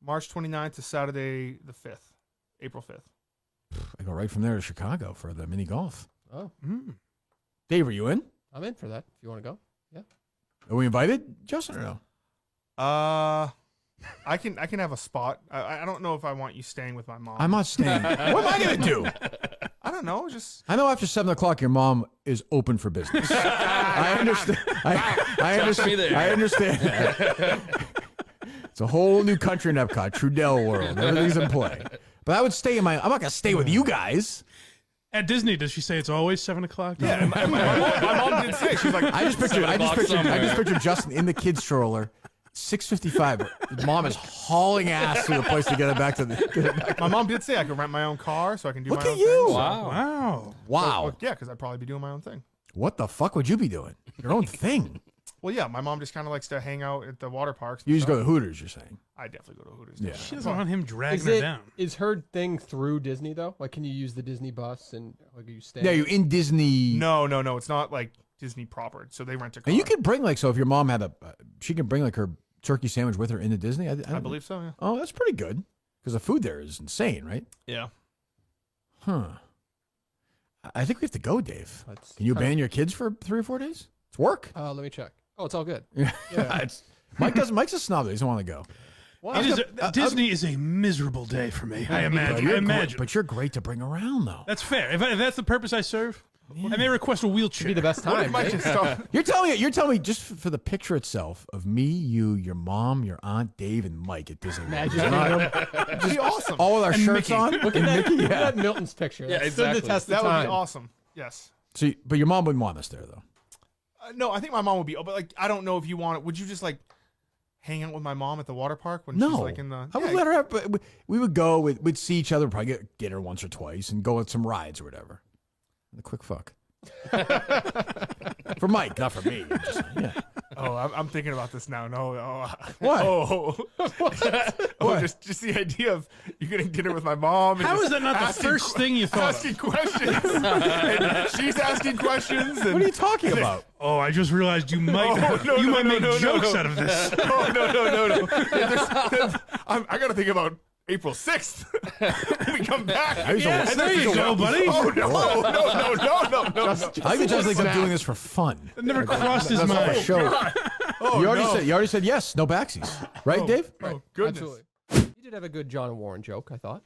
March 29th to Saturday the 5th, April 5th. I go right from there to Chicago for the mini golf. Oh, Dave, are you in? I'm in for that. If you want to go. Yeah. Are we invited, Justin, or no? I can have a spot. I don't know if I want you staying with my mom. I'm not staying. What am I going to do? I don't know. Just I know after 7 o'clock your mom is open for business. I understand. I understand. me there. I understand. It's a whole new country in Epcot, Trudell world. Everything's in play. But I would stay in my. I'm not going to stay with you guys. At Disney, does she say it's always 7 o'clock? yeah. My mom did say she's like I just pictured somewhere. Justin in the kids stroller, 6:55. His mom is hauling ass to the place to get it back to the. my mom did say I could rent my own car so I can do Look my at own you! thing. Wow. Wow. Wow. Well, yeah, because I'd probably be doing my own thing. What the fuck would you be doing? Your own thing. Well, yeah, my mom just kind of likes to hang out at the water parks. and You just stuff. go to Hooters. You're saying. I definitely go to Hooters. Yeah. She doesn't want him dragging Is her it down. is her thing through Disney though? Like, can you use the Disney bus and like you stay? Yeah, you're in Disney. No. It's not like Disney proper. So they rent a car. And you could bring like so if your mom had she can bring like her turkey sandwich with her into Disney. I believe so. Yeah. Oh, that's pretty good because the food there is insane, right? Yeah. Huh. I think we have to go, Dave. That's Can you kind of- abandon your kids for 3 or 4 days? It's work. Let me check. Oh, it's all good. Yeah. Mike's a snob. He doesn't want to go. It is Disney is a miserable day for me. I imagine. But you're great to bring around, though. That's fair. If that's the purpose I serve, I may request a wheelchair. Be the best time. Might Right? just start. You're telling me just for the picture itself of me, you, your mom, your aunt, Dave, and Mike at Disney. Imagine. That'd be awesome. All with our shirts Mickey. on. Look at that. Look at that Milton's picture. Yeah, That stood exactly. the test of That would time. be awesome. Yes. So, but your mom wouldn't want us there, though. No, I think my mom would be. But like, I don't know if you want it. Would you just like hang out with my mom at the water park when No, she's like in the? I would let her have. But we would go. We'd see each other. Probably get dinner once or twice, and go on some rides or whatever. And a quick fuck. For Mike, not for me. Yeah. Oh, I'm thinking about this now. No. What? Oh, just the idea of you getting dinner with my mom. And How just is that not the asking first thing you thought asking of? questions? And she's asking questions. And What are you talking about? Oh, I just realized you might make jokes out of this. Oh, no. I got to think about April 6th. When we come back. Yes, there you go, buddy. Oh, no. I think it just like I'm doing this for fun. It never crossed his That's not a mind. show. Oh, You already said yes. No backsies, right, Dave? Oh, goodness. Absolutely. You did have a good John and Warren joke, I thought.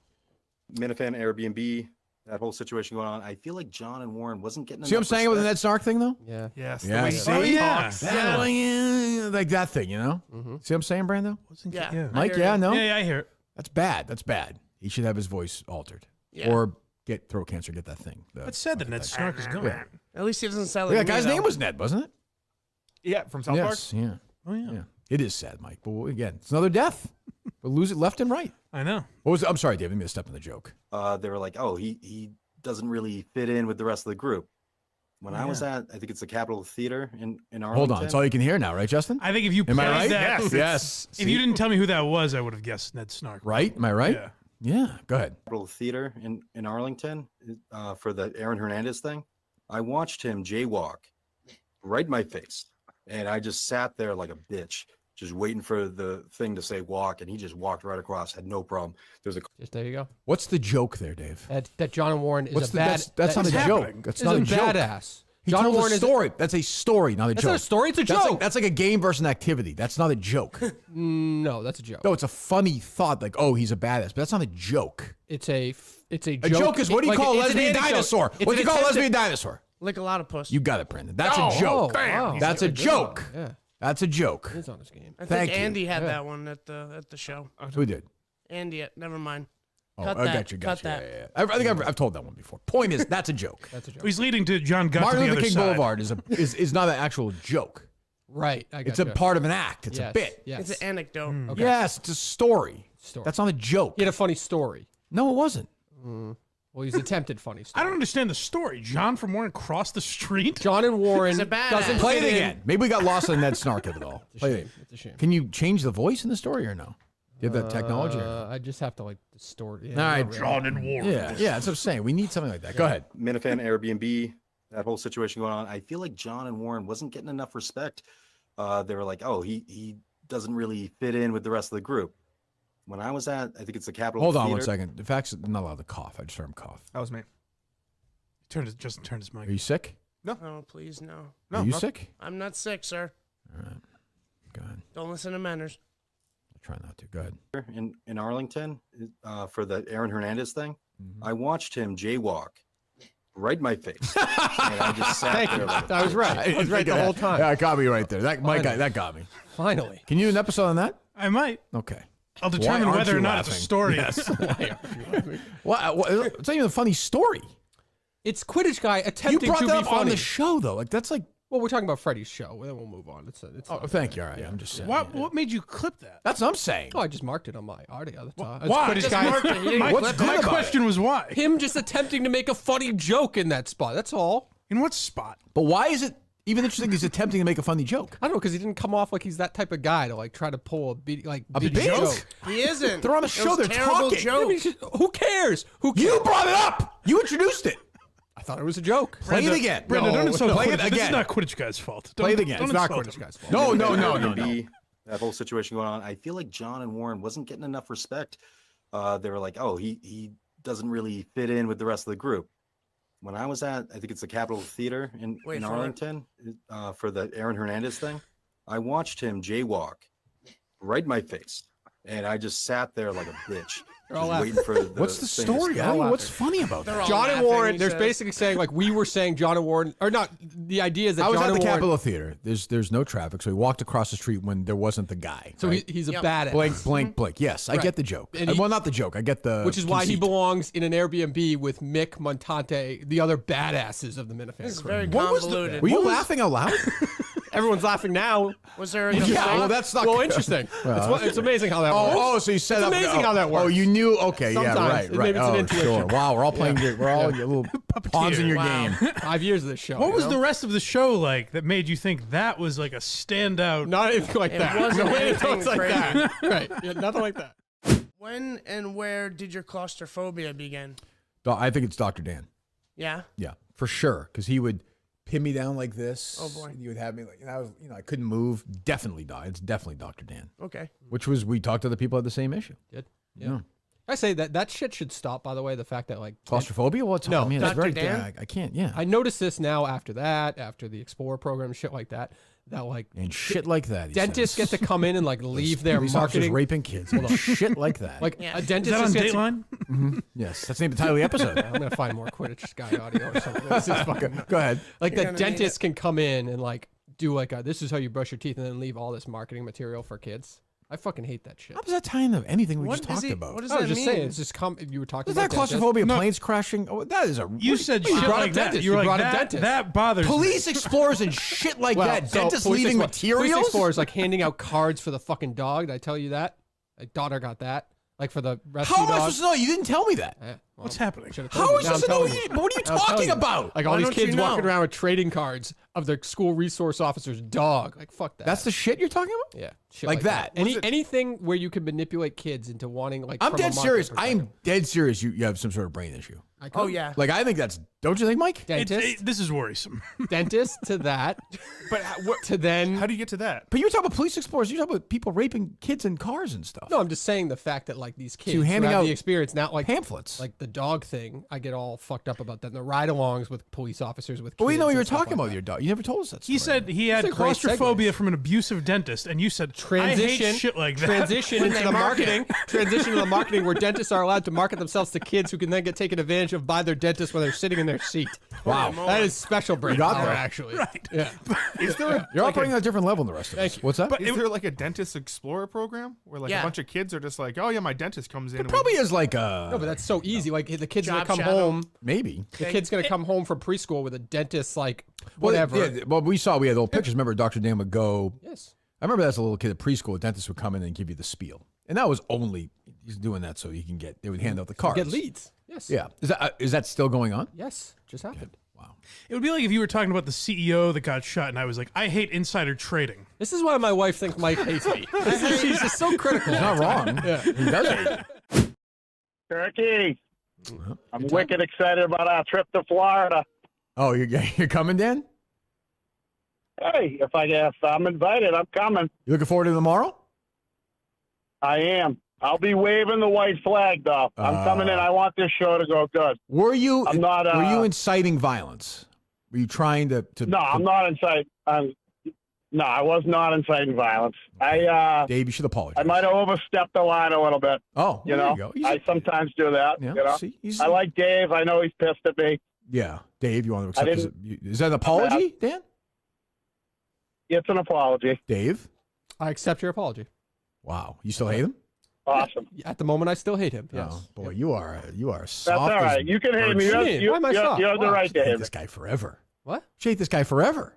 Minifan, Airbnb, that whole situation going on. I feel like John and Warren wasn't getting. See what I'm enough saying with the respect. Ned Snark thing, though? Yeah. Yes. Yeah, The way see? he talks. Yeah. like that thing, you know? See what I'm saying, Brando? Yeah. Mike, I hear yeah, you. no? Yeah, I hear it. That's bad. That's bad. He should have his voice altered. Yeah. Or get throat cancer, get that thing. It's sad that Ned Snark is gone. Yeah. At least he doesn't sound like Yeah, me, that guy's though. name was Ned, wasn't it? Yeah, from South Park. Yes, yeah. Oh, yeah. Yeah. It is sad, Mike. But again, it's another death. We'll lose it left and right. I know. What was it? I'm sorry, Dave. I didn't mean to step in the joke. They were like, oh, he doesn't really fit in with the rest of the group. When I was at, I think it's the Capitol Theater in Arlington. Hold on. It's all you can hear now, right, Justin? I think if you Am I played right? that, Yes. if you didn't tell me who that was, I would have guessed Ned Snark. Right? Am I right? Yeah. Yeah. Go ahead. Capitol Theater in Arlington for the Aaron Hernandez thing. I watched him jaywalk right in my face. And I just sat there like a bitch, just waiting for the thing to say walk. And he just walked right across, had no problem. There's a Just there you go. What's the joke there, Dave? That John and Warren is What's a bad. that's not a is joke. That's is not a a joke. badass. He John told Warren a is story. That's a story, not a That's joke. not a story. It's a That's joke. like, that's like a game versus an activity. That's not a joke. No, that's a joke. No, it's a funny thought. Like, oh, he's a badass, but that's not a joke. It's a joke. A joke is what do you call a lesbian dinosaur? What do you call a lesbian dinosaur? Like a lot of puss. You got it, Brandon. That's Oh, a joke. wow. That's a joke. Yeah, That's a joke. he's on his game. I Thank think you. Andy had Yeah. that one at the show. Who did? Andy, never mind. Oh, Cut I that. got you. Cut Yeah, that. yeah, yeah. I think I've told that one before. Point is, that's a joke. That's a joke. He's leading to John got Martin to the Luther other King side. Boulevard is not an actual joke. Right. I got It's a part of an act. It's a Yes, bit. Yes. It's an anecdote. Okay. Yes, it's a story. Story. That's not a joke. He had a funny story. No, it wasn't. Well, he's attempted funny story. I don't understand the story. John from Warren crossed the street. John and Warren He's a badass. doesn't Play it fit in. again. Maybe we got lost in Ned Snark of it all. It's a Play shame. it. It's a shame. Can you change the voice in the story or no? Do you have that technology? Or no? I just have to like distort it. All right, John and Warren. Yeah, that's what I'm saying. We need something like that. Go ahead. Minifan Airbnb, that whole situation going on. I feel like John and Warren wasn't getting enough respect. They were like, oh, he doesn't really fit in with the rest of the group. When I was at, I think it's the Capitol Hold Theater. on one second. The fact's not allowed to cough. I just heard him cough. That was me. Justin turned his mic. Are you sick? Oh, please, no. No, Are you no. sick? I'm not sick, sir. All right. Go ahead. Don't listen to Manners. I'll try not to. Go ahead. In Arlington for the Aaron Hernandez thing. I watched him jaywalk right in my face. And I just sat there like a I was bitch. right. I was right the whole time. Yeah, it got me right there. That got me. Finally. Can you do an episode on that? I might. Okay. I'll determine aren't whether you or not it's a laughing? story. Yes. Well, it's not even a funny story. It's Quidditch guy You attempting brought to that be up funny. on the show, though. Like, that's like, Well, we're talking about Freddie's show. Then we'll move on. It's oh, thank you. All right. I'm just saying. What made you clip that? That's what I'm saying. Oh, I just marked it on my audio. That's all. It's Why? Quidditch Just guy. marked it. He didn't My, clip What's it. good my about question was why? Him just attempting to make a funny joke in that spot. That's all. In what spot? But why is it even interesting he's attempting to make a funny joke? I don't know because he didn't come off like he's that type of guy to like try to pull a big big joke. He isn't. They're on the It show. was They're terrible talking. joke. I mean, who cares? Who cares? You brought it up. You introduced it. I thought it was a joke. Play it again. Brenda, don't insult play Quidditch. it This is again. not Quidditch guy's fault. Play it Don't- again. don't It's not insult Quidditch him. guy's fault. No. Airbnb, that whole situation going on. I feel like John and Warren wasn't getting enough respect. They were like, oh, he doesn't really fit in with the rest of the group. When I was at, I think it's the Capitol Theater in Wait for it. Arlington for the Aaron Hernandez thing. I watched him jaywalk right in my face. And I just sat there like a bitch, all just waiting for the What's the thing to story? start. I don't know what's funny about They're that. all John and laughing, Warren. he There's says. basically saying like we were saying John and Warren or not. The idea is that I was John at the and Warren. Capitol Theater. There's no traffic, so he walked across the street when there wasn't the guy. So right? he's a Yep. badass. Blank. Yes, I Right. get the joke. And he- Well, not the joke. I get the Which is why he conceit. belongs in an Airbnb with Mick, Montante, the other badasses of the Minifan This is crew. very What was the- convoluted. Were you laughing out loud? Everyone's laughing now. Was there a Yeah, well, that's not Well, good. interesting. It's amazing how that works. Oh, so you set It's up. amazing how that Oh, works. you knew. Okay, yeah, Sometimes. right. Maybe it's an Oh, intuition. sure. Wow, we're all playing. We're all little pawns in your Wow. game. 5 years of this show. What you was know? the rest of the show like that made you think that was like a standout? Not anything like It that. wasn't No, anything it's like crazy. that. Right. Yeah, nothing like that. When and where did your claustrophobia begin? I think it's Dr. Dan. Yeah. Yeah, for sure. Because he would pin me down like this. Oh, boy. And he would have me like, and I was, I couldn't move. Definitely die. It's definitely Dr. Dan. Okay. Which was we talked to the people at the same issue. Did. Yeah. I say that shit should stop. By the way, the fact that like Claustrophobia? Well, it's No, man, it's Dr. very. Dan? I can't. Yeah. I noticed this now after the Explorer program, shit like that. That like and shit like that. he dentists says. get to come in and like leave their Police officers marketing. raping kids. Shit like that. Like Yeah. a Is dentist that on just gets. Dateline? yes, that's the name of the title of the episode. I'm gonna find more Quidditch guy audio or something. This is fucking. Go ahead. Like You're the gonna need dentist can come in and like do like this is how you brush your teeth and then leave all this marketing material for kids. I fucking hate that shit. How does that tie into anything we What just is talked it- about? what does I was that just mean? saying, it's just you were talking Is about that claustrophobia, No. planes crashing? Oh, that is a. You said you shit brought a like that. dentist. You were You like brought a that. dentist. That bothers me. police explorers and shit like that. so Dentists Police leaving Explorer- materials. Police Explorers like handing out cards for the fucking dog. Did I tell you that? My daughter got that. Like for the rescue How am I dog. supposed to know? You didn't tell me that. Eh, well, What's happening? should've How told am I you. Now supposed to I'm know? telling you. What are you Now I'm telling talking you. about? Like all Why these don't kids you walking know? around with trading cards of their school resource officer's dog. Like fuck that. That's the shit you're talking about? yeah, shit like that. Anything where you can manipulate kids into wanting like. I'm from a dead marketing serious. I am perspective. dead serious. You have some sort of brain issue. I Oh could. yeah. Like, I think that's. Don't you think, Mike? Dentist, This is worrisome. dentist to that, But to then. how do you get to that? But you were talking about police explorers. You're talking about people raping kids in cars and stuff. No, I'm just saying the fact that like these kids you who handing have out the experience, not like pamphlets. like the dog thing. I get all fucked up about that. And the ride-alongs with police officers with. But we kids know and you were stuff talking like about that. your dog. You never told us that story. He said he had These are great claustrophobia segues. from an abusive dentist, and you said Transition, I hate shit like that. transition into they the market. marketing. Transition to the marketing where dentists are allowed to market themselves to kids who can then get taken advantage of by their dentist when they're sitting in their seat. Wow. That is special brain got power, that. actually. Right. Yeah. Is there You're operating on a different level than the rest of us. Thank you. What's that? But is there like a dentist explorer program where like Yeah. a bunch of kids are just like, oh yeah, my dentist comes in. There and probably is like a. No, but that's so easy. Like the kid's gonna Job come shadow. home. maybe. The kid's gonna come home from preschool with a dentist, like Well, whatever. Yeah, well, we had old pictures. Remember, Dr. Dan would go. Yes. I remember as a little kid at preschool, a dentist would come in and give you the spiel, and that was only he's doing that so you can get. They would hand out the cards. Get leads. Yes. Yeah, is that still going on? Yes. Just happened. Wow. It would be like if you were talking about the CEO that got shot, and I was like, I hate insider trading. This is why my wife thinks Mike hates me. She's just so critical. He's not wrong. Yeah. He does it. Turkey, I'm wicked excited about our trip to Florida. Oh, you're coming, Dan? Hey, if I'm invited, I'm coming. You looking forward to tomorrow? I am. I'll be waving the white flag, though. I'm coming in. I want this show to go good. Were you? I'm not, were you inciting violence? Were you trying to? No, I'm not inciting. No, I was not inciting violence. Dave, you should apologize. I might have overstepped the line a little bit. Oh, You there know, you go. He's I sometimes do that. yeah, You know, see, I like Dave. I know he's pissed at me. Yeah, Dave, you want to I accept? Is that an apology, Dan? It's an apology. Dave? I accept your apology. Wow, you still hate him? Awesome. At the moment, I still hate him. Yes. Oh, boy, you are That's soft. all right. You can hate me. What do you mean? Why am I soft? You have the Why? right to hate hate me. this guy forever. What? You hate this guy forever.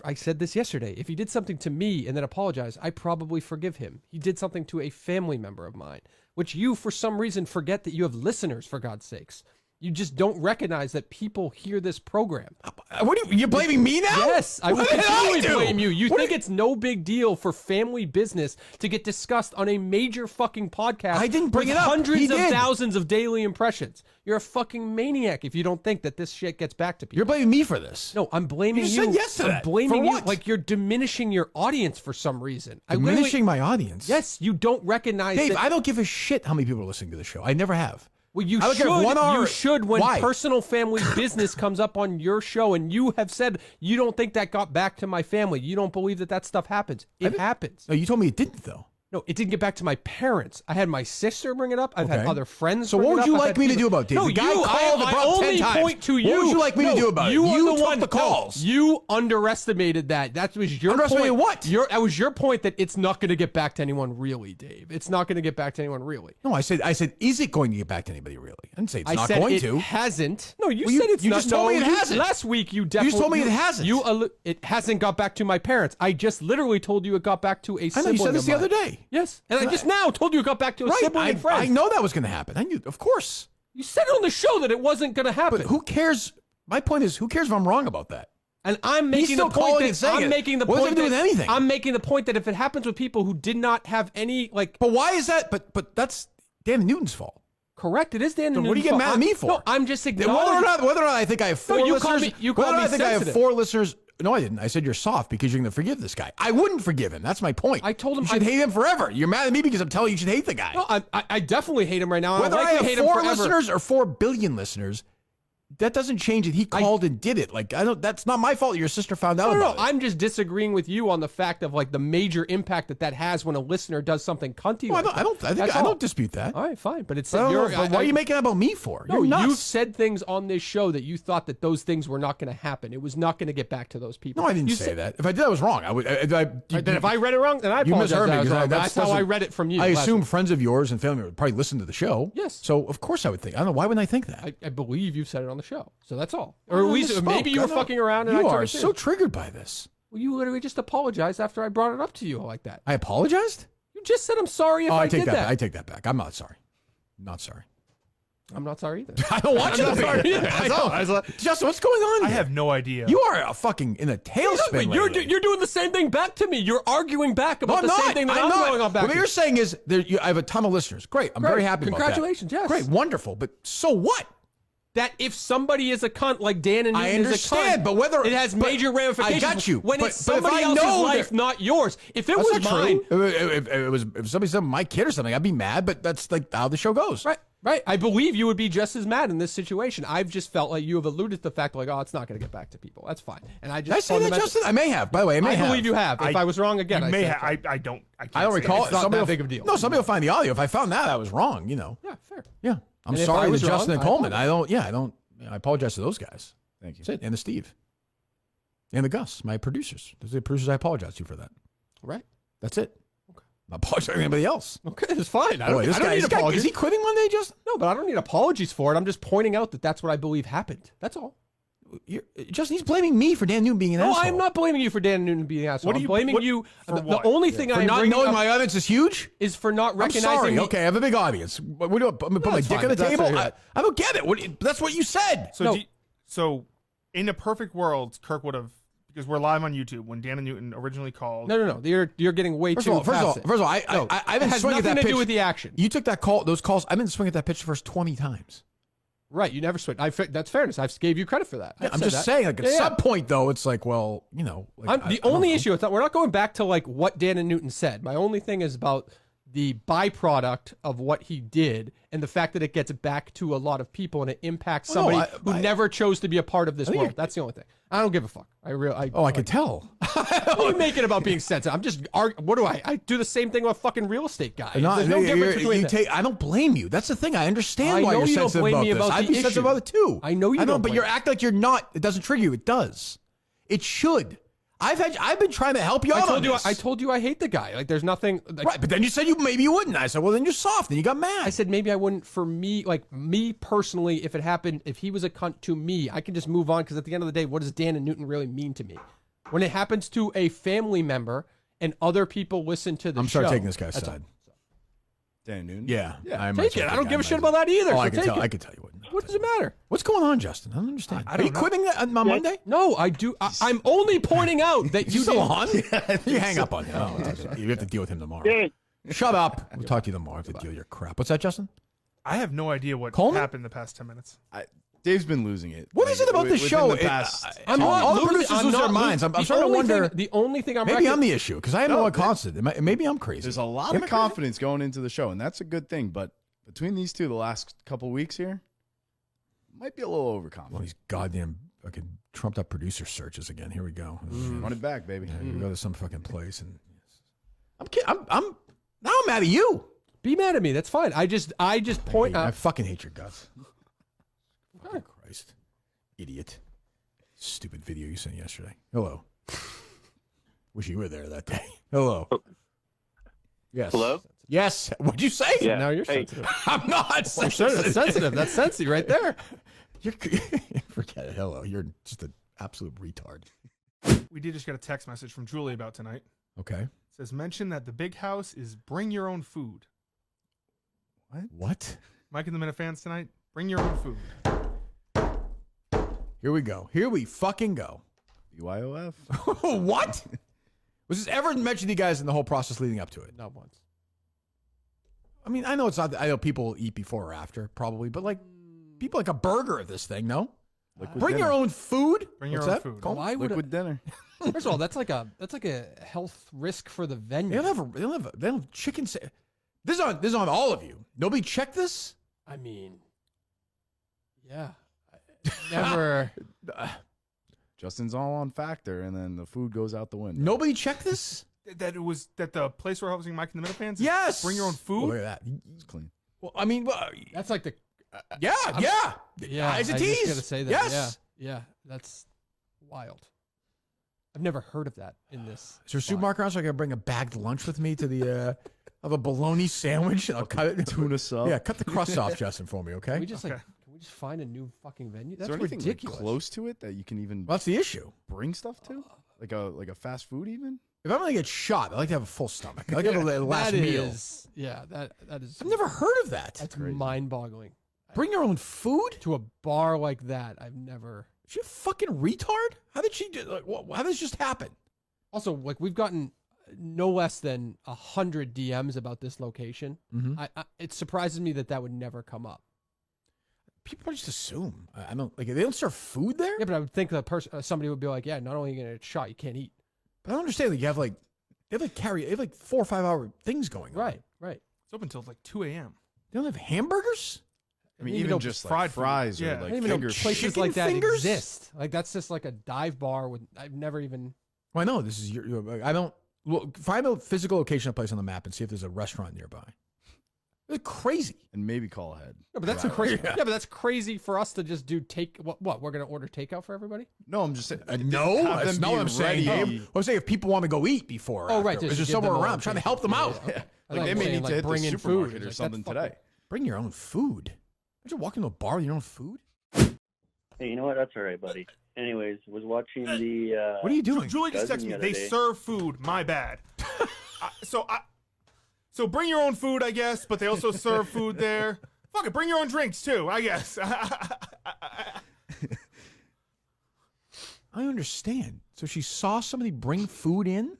I said this yesterday. If he did something to me and then apologized, I probably forgive him. He did something to a family member of mine, which you, for some reason, forget that you have listeners, for God's sakes. You just don't recognize that people hear this program. What are you're blaming me now? Yes, I will What did continually do? blame you. You What think did- it's no big deal for family business to get discussed on a major fucking podcast. I didn't bring with it up. Hundreds He of did. thousands of daily impressions. You're a fucking maniac if you don't think that this shit gets back to people. You're blaming me for this. No, I'm blaming You you. said yes to I'm that. blaming For you. what? Like you're diminishing your audience for some reason. I literally- Diminishing my audience. Yes, you don't recognize Dave, that. I don't give a shit how many people are listening to the show. I never have. Well, you I don't should. care if 1 hour. You should when Why? personal family business comes up on your show, and you have said you don't think that got back to my family. You don't believe that stuff happens. It happens. No, you told me it didn't, though. No, it didn't get back to my parents. I had my sister bring it up. I've had Okay. other friends. So bring what it would up. you I've like had me to people- do about it? No, The guy you. called the I prop 10 only times. point to you. What would you like me to No, do about it? You You are the took one. the calls. No, you underestimated that. That was your Underestimated point. what? That was your point that it's not going to get back to anyone really, Dave. It's not going to get back to anyone really. No, I said, is it going to get back to anybody really? I didn't say it's I not said going it to. hasn't. No, you Well, you- said it's you not. just told me it you- hasn't. Last week you definitely. just told me it hasn't. It hasn't got back to my parents. I just literally told you it got back to a I sibling know you said this of the mine. other day. Yes, and I just now told you it got back to a Right, sibling and I friend. know that was going to happen. I knew, of course. You said it on the show that it wasn't going to happen. But who cares? My point is, who cares if I'm wrong about that? And I'm He's making still the point calling that and saying I'm it. making the What does point it do that with anything? I'm making the point that if it happens with people who did not have any like But why is that? But that's Dan Newton's fault. correct, it is Dan. So what are you Newton's getting mad at fault. me for? No, I'm just Whether acknowledging. or not I think I have four you called listeners. me- you called whether or not me I think I have sensitive. 4 listeners. No, I didn't. I said you're soft because you're going to forgive this guy. I wouldn't forgive him. That's my point. I told him you should hate him forever. You're mad at me because I'm telling you you should hate the guy. No, I definitely hate him right now. Whether I I likely have hate him 4 forever. listeners or 4 billion listeners that doesn't change it. He called and did it. Like, that's not my fault. Your sister found out about it. I'm just disagreeing with you on the fact of like the major impact that has when a listener does something cunty. Well, like I don't dispute that. All right, fine. But it's But why are you making it about me for? No, You're nuts. you've said things on this show that you thought that those things were not going to happen. It was not going to get back to those people. No, I didn't say that. If I did, I was wrong. I would. Then if I read it wrong, then I You apologize. misheard me, I was because wrong. That's how I read it from you. I last assume week. friends of yours and family would probably listen to the show. Yes. So of course I would think. I don't know. Why wouldn't I think that? I believe you've said it on the show. So that's all. Or at least misspoke. maybe you were fucking around and You I took are it so serious. triggered by this. Well, you literally just apologized after I brought it up to you like that. I apologized? You just said I'm sorry if I I take did that. that. I take that back. I'm not sorry. Not sorry. I'm not sorry either. I don't want you to be. I know. Justin, what's going on I here? have no idea. You are fucking in a tailspin. You're lately. doing the same thing back to me. You're arguing back about the same thing that I'm going on back What to. you're saying is I have a ton of listeners. Great. I'm very happy about that. Congratulations, yes. Great. Wonderful. But so what? That if somebody is a cunt like Dan and I Newton is a understand, cunt, but whether it has major ramifications. I got you. When but, it's but if somebody I else's know life, not yours. If it That's was not mine, true. If somebody said my kid or something, I'd be mad. But that's like how the show goes. Right. I believe you would be just as mad in this situation. I've just felt like you have alluded to the fact like, oh, it's not going to get back to people. That's fine. And I just Did I say that, Justin? I may have. By the way, I believe you have. If I was wrong again, You I may said have. so. I don't. I I don't can't say recall. It's not Somebody that will- big of a deal. No, somebody will find the audio. If I found that, I was wrong. You know. Yeah, fair. Yeah. I'm And if sorry I to was Justin wrong, and I Coleman. I don't. I apologize to those guys. Thank you. That's it. And the Steve. And the Gus, my producers. Those are the producers I apologize to for that. Right. That's it. Okay. I'm not apologizing to anybody else. Okay, it's fine. I Boy, don't, this I don't guy, need this guy, apologies. is he quitting one day, Justin? No, but I don't need apologies for it. I'm just pointing out that that's what I believe happened. That's all. Justin, he's blaming me for Dan Newton being an No, asshole. I'm not blaming you for Dan Newton being an asshole. What do I'm you- blaming what- you. for The what? only thing For I'm not bringing knowing up my audience is huge? is for not I'm recognizing. sorry. the- Okay, I have a big audience. What do I put my that's dick fine. on the That's table? fair. I don't get it. That's what you said. So, No. so in a perfect world, Kirk would have, because we're live on YouTube, when Dan and Newton originally called. No. You're getting way First too. of all, past it. I've been it has swinging at nothing that to pitch. do with the action. You took that call, those calls. I've been swinging at that pitch the first 20 times. Right, you never switched. That's fairness. I gave you credit for that. Yeah, I've I'm said just that. saying, like at Yeah, some point though, it's like, well, you know, like, The I don't only know. issue is that we're not going back to like what Dan and Newton said. My only thing is about the byproduct of what he did and the fact that it gets back to a lot of people and it impacts Well, no, somebody who never chose to be a part of this think world. you're- That's the only thing. I don't give a fuck. I could tell. You make it about being sensitive. I'm just what do I do the same thing with a fucking real estate guy. No, There's no difference between them. I don't blame you. That's the thing. I understand I why know you're you don't sensitive blame about me this. about I'd the be sensitive issue. about it too. I know you I know, don't but blame you're me. acting like you're not. It doesn't trigger you. It does. It should. I've been trying to help you out on this. I told you I hate the guy. Like there's nothing. Like, Right, but then you said maybe you wouldn't. I said, well, then you're soft. Then you got mad. I said maybe I wouldn't for me, like me personally, if it happened, if he was a cunt to me, I can just move on because at the end of the day, what does Dan and Newton really mean to me? When it happens to a family member and other people listen to the I'm show. sorry taking this guy's that's side. Dan Newton? Yeah. I'm Take it. I don't give a shit about that either. Oh, so I can take tell. it. I can tell you wouldn't. What does it matter? What's going on, Justin? I don't understand. I Are you don't know. quitting on Monday? No, I do. I'm only pointing out that You you still did. on? You hang up on him. Oh, you have to deal with him tomorrow. Dave, Shut up. We'll talk to you tomorrow. I have to deal with your crap. What's that, Justin? I have no idea what Coleman? happened the past 10 minutes. Dave's been losing it. What is it about this within show? The past, I'm all not the losing- producers I'm lose their not minds. I'm the starting to only wonder. thing- the only thing I'm Maybe I'm the issue because I have no one constant. Maybe I'm crazy. there's a lot Am of I crazy? confidence going into the show, and that's a good thing. But between these two, the last couple weeks here, might be a little overconfident. Well, these goddamn fucking trumped up producer searches again. Here we go. Run it back, baby. Yeah, you go to some fucking place and I'm kidding. I'm now I'm mad at you. Be mad at me. That's fine. I just point I out. fucking hate your guts. Fucking Christ, idiot. Stupid video you sent yesterday. Hello. Wish you were there that day. Hello. Yes. Hello? Yes. What'd you say? Yeah. Now you're Hey. sensitive. I'm not That's sensitive. sensitive. That's sensitive right there. You're, forget it. Hello. You're just an absolute retard. We did just get a text message from Julie about tonight. Okay. It says, mention that the big house is bring your own food. What? Mike and the Minifans tonight, bring your own food. Here we go. Here we fucking go. BYOF. What? Was this ever mentioned to you guys in the whole process leading up to it? Not once. I mean, I know it's not. I know people eat before or after, probably, but like people like a burger of this thing. No, Liquid bring dinner. your own food. Bring your What's own that? food. Cole? Why would Liquid dinner. First of all, that's like a health risk for the venue. They don't have chicken. This is on all of you. Nobody checked this. I mean, yeah. Never. Justin's all on factor, and then the food goes out the window. Nobody checked this? That the place we're hosting Mike and the Minifans. Yes. Bring your own Oh, food. look at that. It's clean. Well, I mean, That's like the. yeah. Yeah. It's a I tease. just gotta say that. Yes. Yeah. That's wild. I've never heard of that in this. Is there a supermarket around so I can bring a bagged lunch with me to the of a bologna sandwich and I'll cut it Tuna sub. Yeah, cut the crust off, Justin, for me, okay? Can we just can we just find a new fucking venue? Is That's there anything like, ridiculous. close to it that you can even Well, that's the issue. bring stuff to? Like a fast food even? If I'm gonna get shot, I like to have a full stomach. I like to have a last That meal. is- yeah, that is. I've never heard of that. That's mind-boggling. Bring your own food To a bar like that, I've never. Is she a fucking retard? How did she do? Like, how did this just happen? Also, like we've gotten no less than 100 DMs about this location. It surprises me that would never come up. People just assume. I don't like. They don't serve food there. Yeah, but I would think that somebody would be like, "Yeah, not only are you gonna get shot, you can't eat." But I don't understand. Like, they have like 4 or 5 hour things going on. Right. It's open until like 2 a.m. They don't have hamburgers. I mean, even even though just fried like food. fries Yeah. or I I like don't even know finger places chicken like that fingers? exist. Like that's just like a dive bar with. I've never even. Well, I know this is I don't. Look, find a physical location of a place on the map and see if there's a restaurant nearby. It's crazy. and maybe call ahead. No, but that's crazy. Yeah, but that's crazy for us to just do take. What we're gonna order takeout for everybody? No, I'm just saying. No, have that's them not be what I'm saying. ready. I'm saying if people want to go eat before. Oh, after, right, Is just there give somewhere them a around? I'm trying to help them location. out. Yeah, okay. I Like thought they you were may saying, need to hit bring the in supermarket food. or Like, something that's fucking- today. Bring your own food. Don't you walk into a bar with your own food? Hey, you know what? That's all right, buddy. Anyways, was watching the. What are you doing? Julie just Dozen texted me. the other They day. serve food. My bad. So bring your own food, I guess. But they also serve food there. Fuck it, bring your own drinks too, I guess. I understand. So she saw somebody bring food in?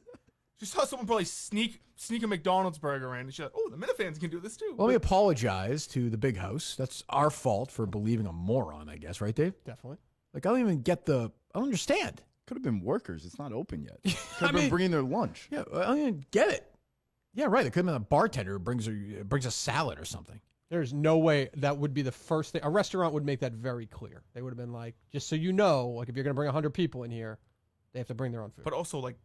She saw someone probably sneak a McDonald's burger in, and she's like, "Oh, the Minifans can do this too." Well, let me apologize to the big house. That's our fault for believing a moron, I guess, right, Dave? Definitely. Like, I don't even get I don't understand. Could have been workers. It's not open yet. Could I have been mean- bringing their lunch. Yeah, I don't even get it. Yeah, right. It could have been a bartender who brings a salad or something. There's no way that would be the first thing. A restaurant would make that very clear. They would have been like, just so you know, like if you're gonna bring 100 people in here, they have to bring their own food. But also, like,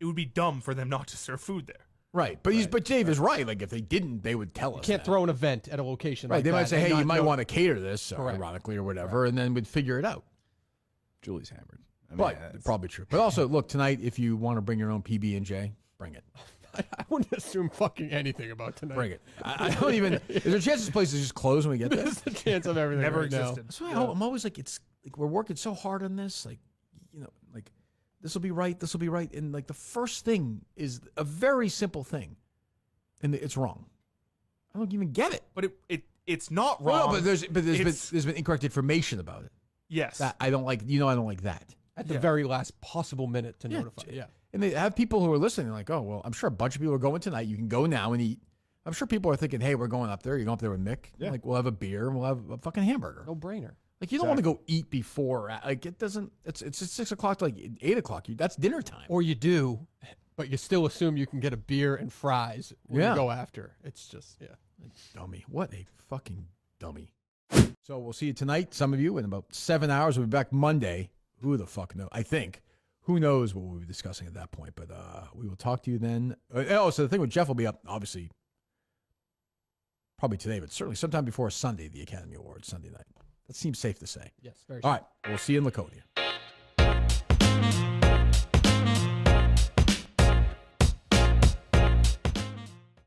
it would be dumb for them not to serve food there. Right, but but Dave is right. Like if they didn't, they would tell us. You can't that. throw an event at a location. Right, like they might that say, and "Hey, not you might know- want to cater this," Correct. ironically or whatever, and then we'd figure it out. Julie's hammered. I mean, But it's- probably true. But also, look, tonight, if you want to bring your own PB&J, bring it. I wouldn't assume fucking anything about tonight. Bring it. I don't even. Is there a chance this place is just closed when we get there? There's a chance of everything. Never right now. existed. That's why I'm always like, it's like we're working so hard on this, like, you know, like this will be right, and like the first thing is a very simple thing, and it's wrong. I don't even get it. But it's not wrong. Well, no, but there's It's- been incorrect information about it. yes. That I don't like. You know, I don't like that. At the very last possible minute to notify. Yeah. And they have people who are listening, like, oh, well, I'm sure a bunch of people are going tonight. You can go now and eat. I'm sure people are thinking, hey, we're going up there. You're going up there with Mick. Yeah. Like, we'll have a beer and we'll have a fucking hamburger. No brainer. Like, you don't want to go eat before. Like, it doesn't, it's at 6 o'clock to like 8 o'clock. That's dinner time. Or you do, but you still assume you can get a beer and fries when Yeah. you go after. It's just, yeah. Dummy. What a fucking dummy. So we'll see you tonight, some of you, in about 7 hours. We'll be back Monday. Who the fuck knows? I think. Who knows what we'll be discussing at that point, but we will talk to you then. So the thing with Jeff will be up, obviously, probably today, but certainly sometime before Sunday, the Academy Awards, Sunday night. That seems safe to say. Yes, very All right. We'll see you in Laconia.